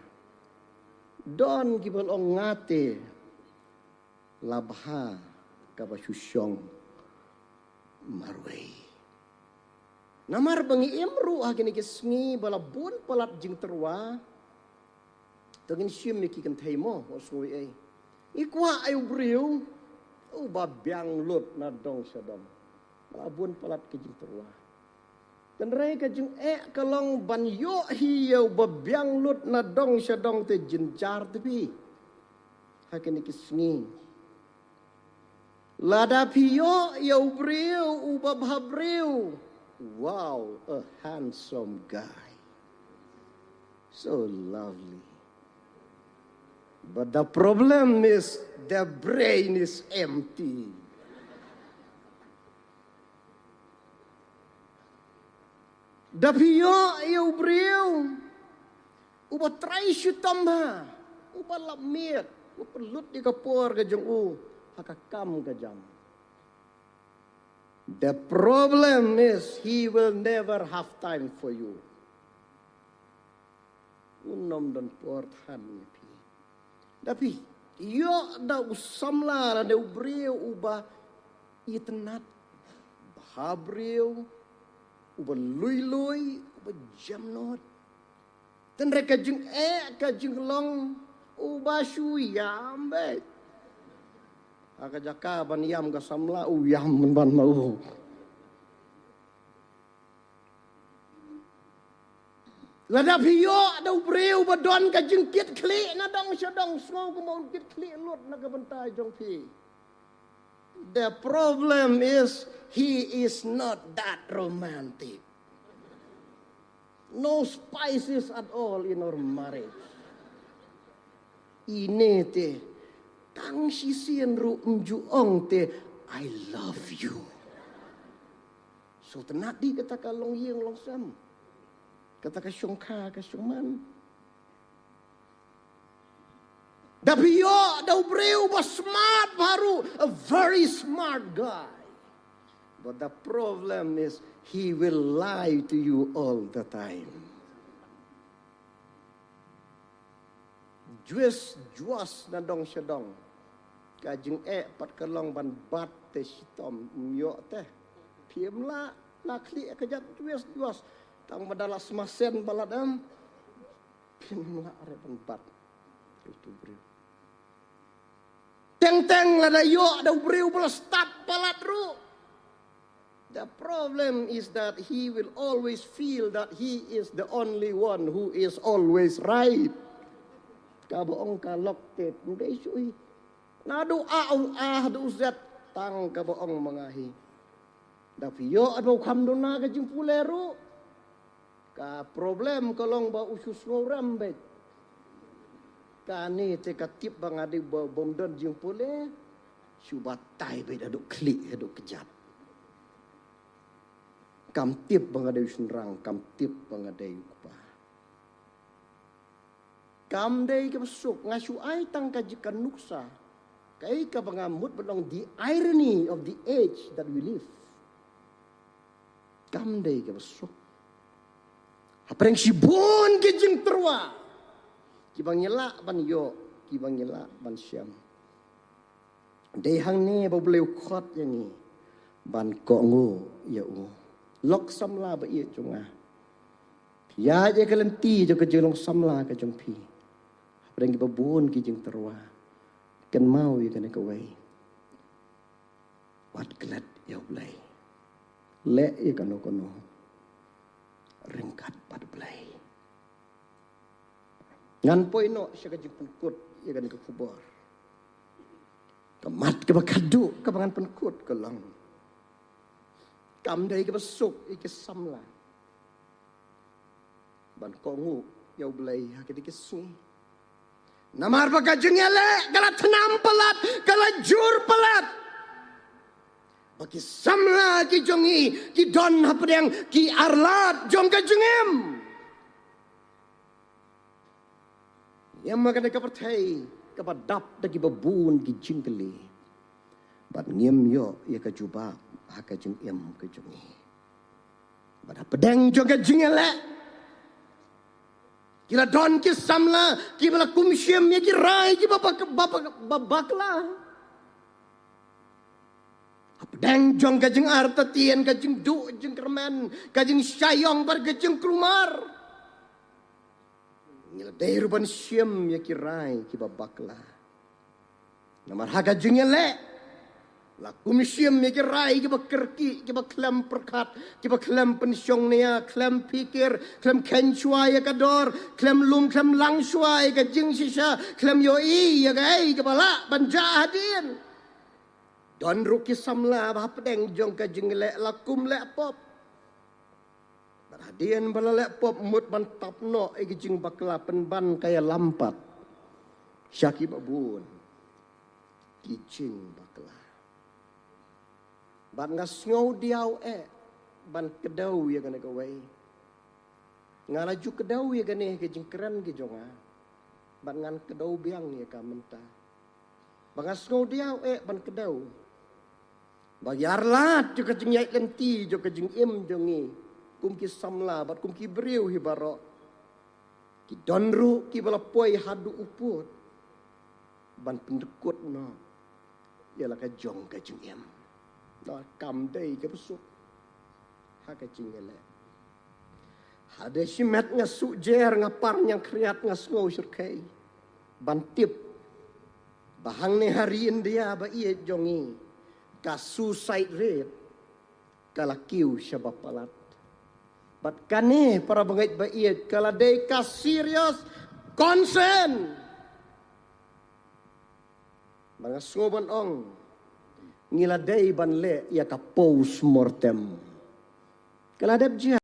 [SPEAKER 1] don ki bolong ngate labha ka basyusyong marway. Namar bangi imru agini kesngi bala bun palat jing terwa. Tengin syim ni kikan taimo osoi ai. Ikwa ayu briu. Uba biang lut na dong sadam. Bala bun palat ke jing terwa. Dan rai ka jing kalong ban yo hiyo ba biang lut na dong sadong te jinjar tepi. Agini kesngi. Lada piyo ya briu uba babriu. Wow, a handsome guy. So lovely. But the problem is the brain is empty. Dapiyo iyo briyo. Uba try syutam ha. Uba lamit. Uba lut di kapor ka jong hakakam ka jam. The problem is he will never have time for you. Unom dan porthan pi. Tapi yo da usamla da ubriu uba itnat bahabriu uba lui uba jamnot. Dan reka jeng ka jeng long uba syuyam bet. Aka jaka ban yam ka samla yam ban mau. Lada piyo ada ubreu badon ka jengkit kli na dong syadong sngo ko mau kit kli lut na ka bantai jong pi. The problem is he is not that romantic. No spices at all in our marriage. Ine te, tang si sien ru mjuong te, I love you. So tenat di kata ka long yeng long sam. Kata ka syong ka syong man. Tapi yo, daw breu ba smart baru, a very smart guy. But the problem is, he will lie to you all the time. Juas na dong syadong. Kajing pat kalong ban bat te sitom myo te. Piem la kli kajat juas. Tang madala semasen baladam. Piem la are ban bat. Itu breu. Teng la da yo da breu bala start palat ru. The problem is that he will always feel that he is the only one who is always right. Kaboong kalok tet nday suy. Nadu du zat tang kaboong mangahi. Dapiyo ado kamdona ka jing pulero. Ka problem kolong ba usus ngoram bet. Kani te katip bang adi bomdon jing pule. Subatai bet aduk klik aduk kejap. Kam tip bang adi usunrang, kam tip bang adi upah. Kam day ka masuk ngasu ay tang kajikan nuksa. Kay ka pangamut belong the irony of the age that we live. Kam day ka masuk. Apreng sibon kejing terwa. Kibang nyela ban yo, kibang nyela ban syam. Day hang ni ba boleh ukot yang ni. Ban ko ngo ya u. Lok samla ba iya chunga. Ya je kalenti jo ka jelong samla ka jong pi. Apreng ki babun ki jing terwa. Kan mau ya kan ka wai. Wat glad ya blai. Le ya kan kono. Ringkat pad blai. Ngan poi no siya ka jing penkut ya kan ka kubor. Kamat ka bakadu ka bangan penkut ka lang. Kam day ka basuk iki samla. Ban kongu ya blai ha ka dikisui. Namar pa kajing yale, kala tenam pelat, kala jur pelat. Bagi samla ki jongi, ki don hapedang, ki arlat jong kajengem. Yang makan ka pertai, kapadap dagi babun ki jingkeli. Bat ngiem yo ya ka juba, ha kajeng em ka jongi. Bat hapedang jong kajing yale. Kila don ki samla, ki bala kumsyem ya ki rai ki babakla. Apdang jong kajeng arta tien kajeng du jeng kerman, kajeng syayong bar kajeng krumar. Kila dai ruban syem ya ki rai ki babakla. Namar ha kajeng le. La kumsyem ya ki rai ki bakerki, ki baklem perkat, ki baklem pensyong nia, klem pikir, klem kenchua ya kador, klem lum, klem langshua ya kajing sisa, klem yoi ya kai, ki bala banja hadin. Don ruki samla bah pedeng jong kajing le lakum le pop. Berhadian bala le pop mut mantap no e kajing bakla penban kaya lampat. Syaki babun. Kicing bakla. Ban ngas ngau diau ban kedau ya gane kawai. Ngalaju kedau ya gane ke jengkeran ke jonga. Ban ngan kedau biang ya ka menta. Ban ngas ngau diau ban kedau. Bayarlah juga jeng yai lenti juga jeng im jongi. Kum ki samla bat kum ki beriu hi barok. Ki donru ki balapoi hadu uput. Ban pendekut no. Ialah ka jong ka jeng im. Nó cầm đây cái bút ha cái ching ele hade simet nga sujer nga par yang kriat nga snow surkai bantip bahang ne hari India ba ie jongi ka suicide rate kala kiu syabapalat bat kane para bangait ba ie kala day ka serious concern mga sngoban ong ngiladay ban le ya ka post mortem. Kaladab jiha